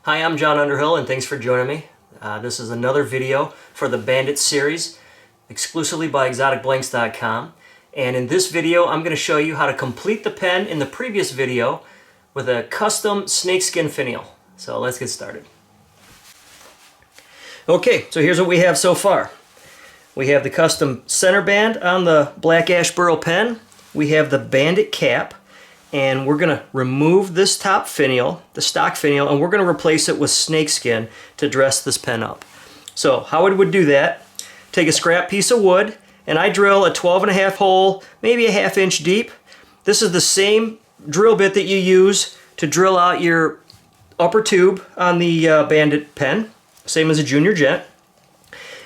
Hi, I'm John Underhill, and thanks for joining me. This is another video for the Bandit series, exclusively by exoticblanks.com. And in this video, I'm going to show you how to complete the pen in the previous video with a custom snakeskin finial. So let's get started. Okay, so here's what we have so far. We have the custom center band on the Black Ash Burl pen. We have the Bandit cap. And we're going to remove this top finial, the stock finial, and we're going to replace it with snakeskin to dress this pen up. So how we would do that, take a scrap piece of wood, and I drill a 12.5 hole, maybe a 1/2 inch deep. This is the same drill bit that you use to drill out your upper tube on the Bandit pen, same as a Junior Gent.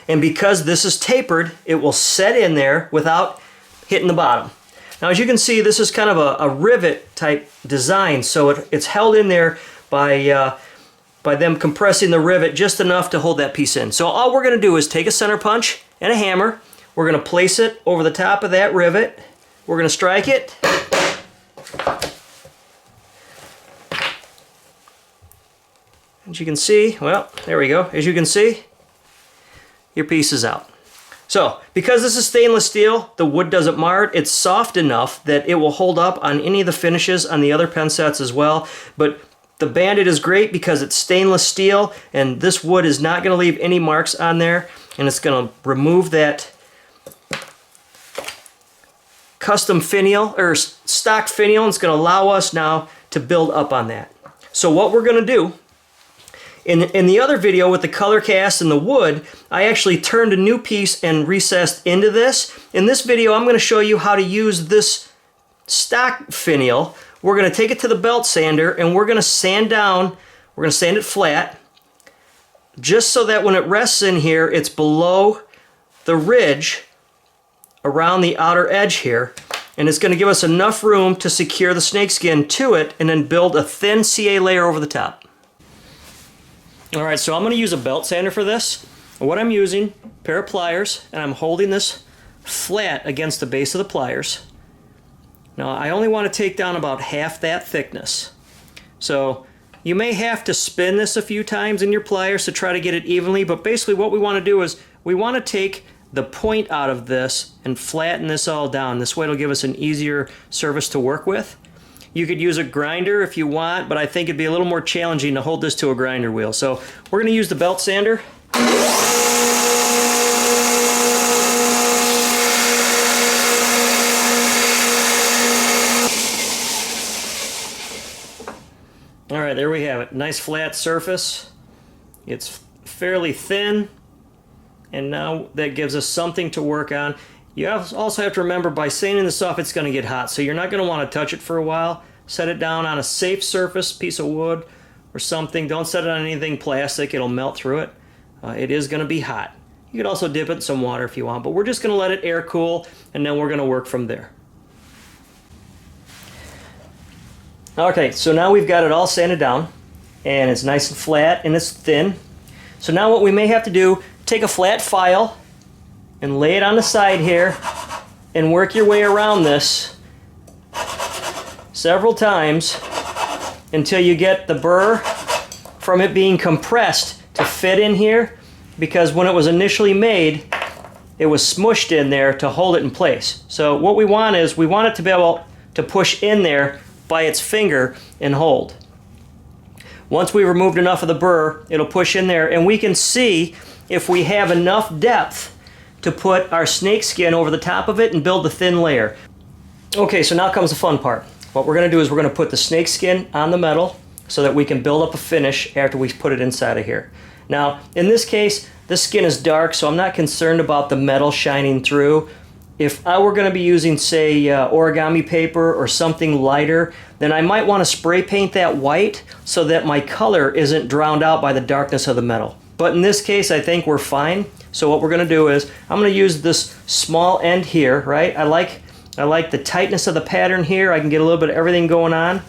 And because this is tapered, it will set in there without hitting the bottom. Now, as you can see, this is kind of a rivet type design, so it's held in there by them compressing the rivet just enough to hold that piece in. So all we're going to do is take a center punch and a hammer. We're going to place it over the top of that rivet. We're going to strike it. As you can see, well, there we go. As you can see, your piece is out. So, because this is stainless steel, the wood doesn't mar it. It's soft enough that it will hold up on any of the finishes on the other pen sets as well. But the Bandit is great because it's stainless steel, and this wood is not going to leave any marks on there, and it's going to remove that custom finial, or stock finial, and it's going to allow us now to build up on that. So what we're going to do, in the other video with the color cast and the wood, I actually turned a new piece and recessed into this. In this video, I'm going to show you how to use this stock finial. We're going to take it to the belt sander and we're going to sand down, we're going to sand it flat, just so that when it rests in here, it's below the ridge around the outer edge here. And it's going to give us enough room to secure the snakeskin to it and then build a thin CA layer over the top. Alright, so I'm going to use a belt sander for this. What I'm using, a pair of pliers, and I'm holding this flat against the base of the pliers. Now, I only want to take down about half that thickness. So, you may have to spin this a few times in your pliers to try to get it evenly, but basically what we want to do is we want to take the point out of this and flatten this all down. This way it'll give us an easier surface to work with. You could use a grinder if you want, but I think it'd be a little more challenging to hold this to a grinder wheel. So we're going to use the belt sander. All right, there we have it. Nice flat surface. It's fairly thin, and now that gives us something to work on. You also have to remember, by sanding this off, it's going to get hot, so you're not going to want to touch it for a while. Set it down on a safe surface, piece of wood or something. Don't set it on anything plastic, it'll melt through it. It is going to be hot. You could also dip it in some water if you want, but we're just going to let it air cool, and then we're going to work from there. Okay, so now we've got it all sanded down, and it's nice and flat, and it's thin. So now what we may have to do, take a flat file and lay it on the side here and work your way around this several times until you get the burr from it being compressed to fit in here, because when it was initially made, it was smushed in there to hold it in place. So what we want is, we want it to be able to push in there by its finger and hold. Once we've removed enough of the burr, it'll push in there, and we can see if we have enough depth to put our snakeskin over the top of it and build the thin layer. Okay, so now comes the fun part. What we're going to do is we're going to put the snakeskin on the metal so that we can build up a finish after we put it inside of here. Now, in this case, this skin is dark, so I'm not concerned about the metal shining through. If I were going to be using, say, origami paper or something lighter, then I might want to spray paint that white so that my color isn't drowned out by the darkness of the metal. But in this case, I think we're fine. So what we're going to do is, I'm going to use this small end here, right? I like the tightness of the pattern here. I can get a little bit of everything going on.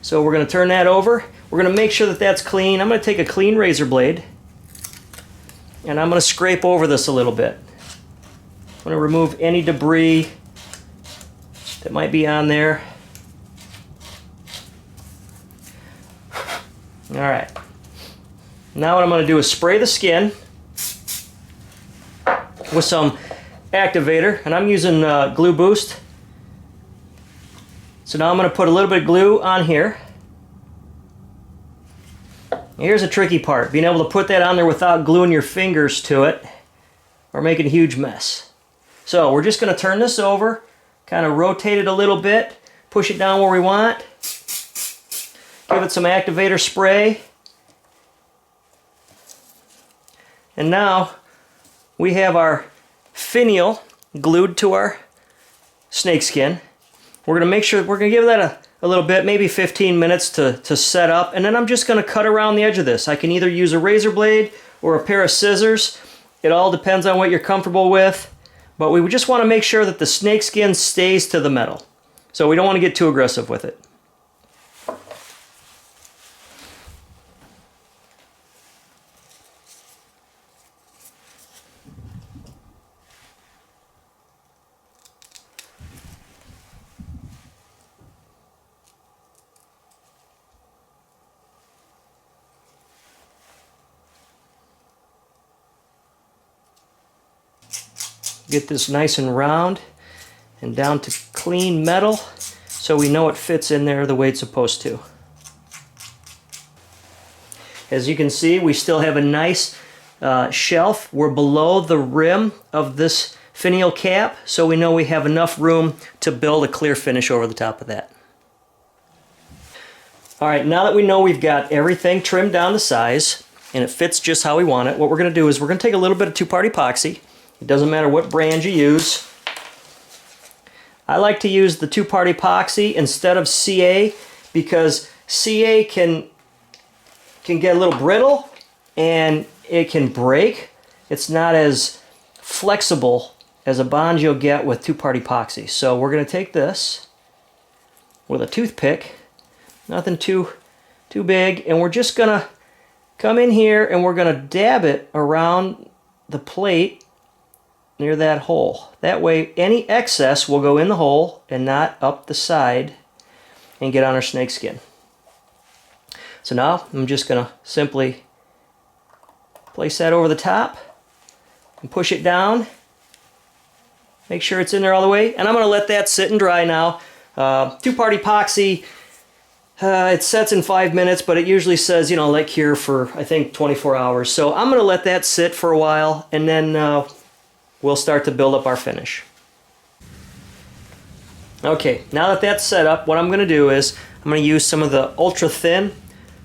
So we're going to turn that over. We're going to make sure that that's clean. I'm going to take a clean razor blade, and I'm going to scrape over this a little bit. I'm going to remove any debris that might be on there. Alright. Now what I'm going to do is spray the skin with some activator, and I'm using Glue Boost. So now I'm going to put a little bit of glue on here. Here's a tricky part, being able to put that on there without gluing your fingers to it or making a huge mess. So we're just going to turn this over, kind of rotate it a little bit, push it down where we want, give it some activator spray, and now we have our Finial glued to our snakeskin. We're going to make sure, we're going to give that a little bit, maybe 15 minutes to set up, and then I'm just going to cut around the edge of this. I can either use a razor blade or a pair of scissors. It all depends on what you're comfortable with, but we just want to make sure that the snakeskin stays to the metal. So we don't want to get too aggressive with it. Get this nice and round and down to clean metal so we know it fits in there the way it's supposed to. As you can see, we still have a nice shelf. We're below the rim of this Finial cap, so we know we have enough room to build a clear finish over the top of that. Alright, now that we know we've got everything trimmed down to size and it fits just how we want it, what we're going to do is we're going to take a little bit of two-part epoxy. It doesn't matter what brand you use. I like to use the two-part epoxy instead of CA because CA can get a little brittle and it can break. It's not as flexible as a bond you'll get with two-part epoxy. So we're going to take this with a toothpick, nothing too big, and we're just going to come in here and we're going to dab it around the plate near that hole. That way any excess will go in the hole and not up the side and get on our snakeskin. So now I'm just going to simply place that over the top and push it down. Make sure it's in there all the way, and I'm going to let that sit and dry now. Two-part epoxy, it sets in 5 minutes, but it usually says, you know, let cure for, I think, 24 hours. So I'm going to let that sit for a while, and then we'll start to build up our finish. Okay, now that that's set up, what I'm going to do is I'm going to use some of the ultra thin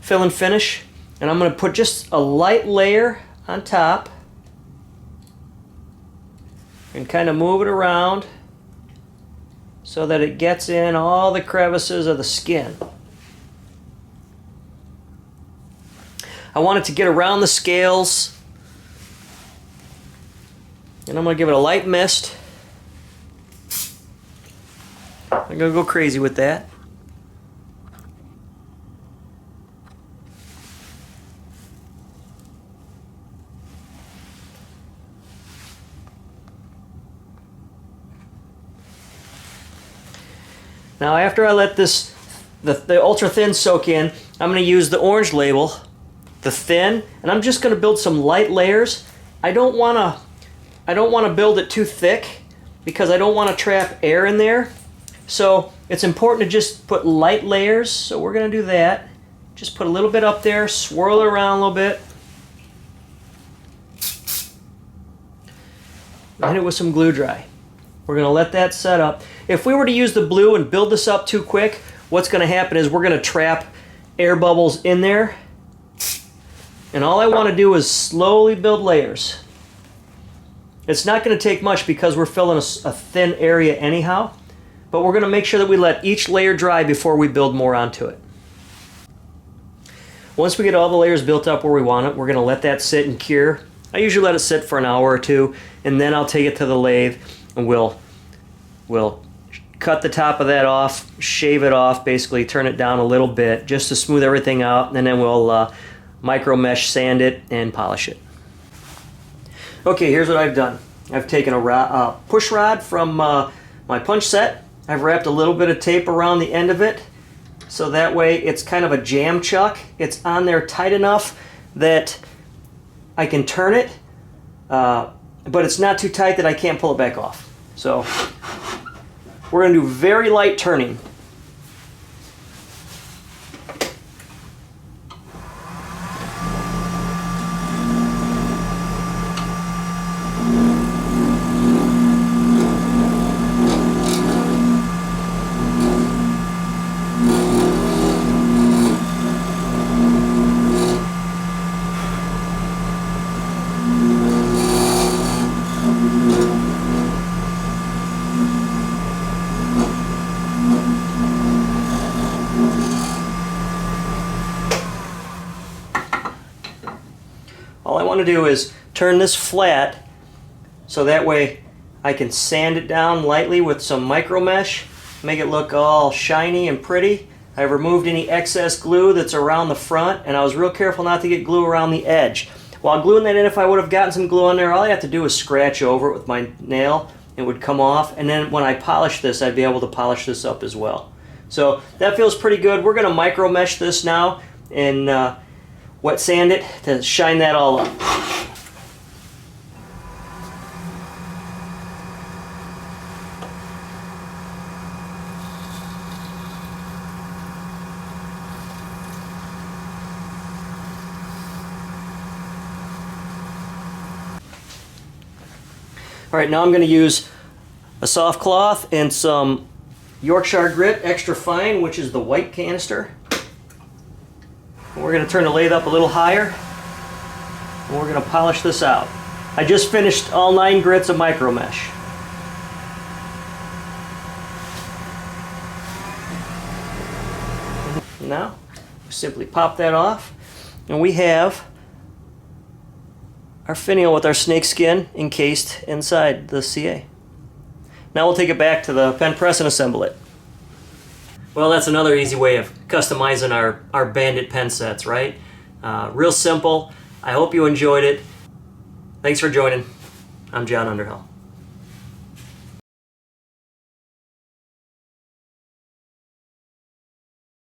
fill and finish, and I'm going to put just a light layer on top and kind of move it around so that it gets in all the crevices of the skin. I want it to get around the scales. And I'm going to give it a light mist. I'm going to go crazy with that. Now after I let this, the ultra thin soak in, I'm going to use the orange label, the thin, and I'm just going to build some light layers. I don't want to build it too thick because I don't want to trap air in there. So it's important to just put light layers. So we're going to do that. Just put a little bit up there, swirl it around a little bit. Hit it with some glue dry. We're going to let that set up. If we were to use the blue and build this up too quick, what's going to happen is we're going to trap air bubbles in there. And all I want to do is slowly build layers. It's not going to take much because we're filling a thin area anyhow, but we're going to make sure that we let each layer dry before we build more onto it. Once we get all the layers built up where we want it, we're going to let that sit and cure. I usually let it sit for an hour or two, and then I'll take it to the lathe and we'll cut the top of that off, shave it off, basically turn it down a little bit just to smooth everything out, and then we'll micro mesh sand it and polish it. Okay, here's what I've done. I've taken a push rod from my punch set. I've wrapped a little bit of tape around the end of it so that way it's kind of a jam chuck. It's on there tight enough that I can turn it, but it's not too tight that I can't pull it back off. So we're going to do very light turning. All I want to do is turn this flat so that way I can sand it down lightly with some micro mesh, make it look all shiny and pretty. I've removed any excess glue that's around the front, and I was real careful not to get glue around the edge. While gluing that in, if I would have gotten some glue on there, all I have to do is scratch over it with my nail. It would come off, and then when I polish this, I'd be able to polish this up as well. So that feels pretty good. We're going to micro mesh this now and wet sand it to shine that all up. All right, now I'm going to use a soft cloth and some Yorkshire grit extra fine, which is the white canister. We're going to turn the lathe up a little higher, and we're going to polish this out. I just finished all 9 grits of micro mesh. Now, simply pop that off, and we have our finial with our snakeskin encased inside the CA. Now we'll take it back to the pen press and assemble it. Well, that's another easy way of customizing our Bandit pen sets, right? Real simple. I hope you enjoyed it. Thanks for joining. I'm John Underhill.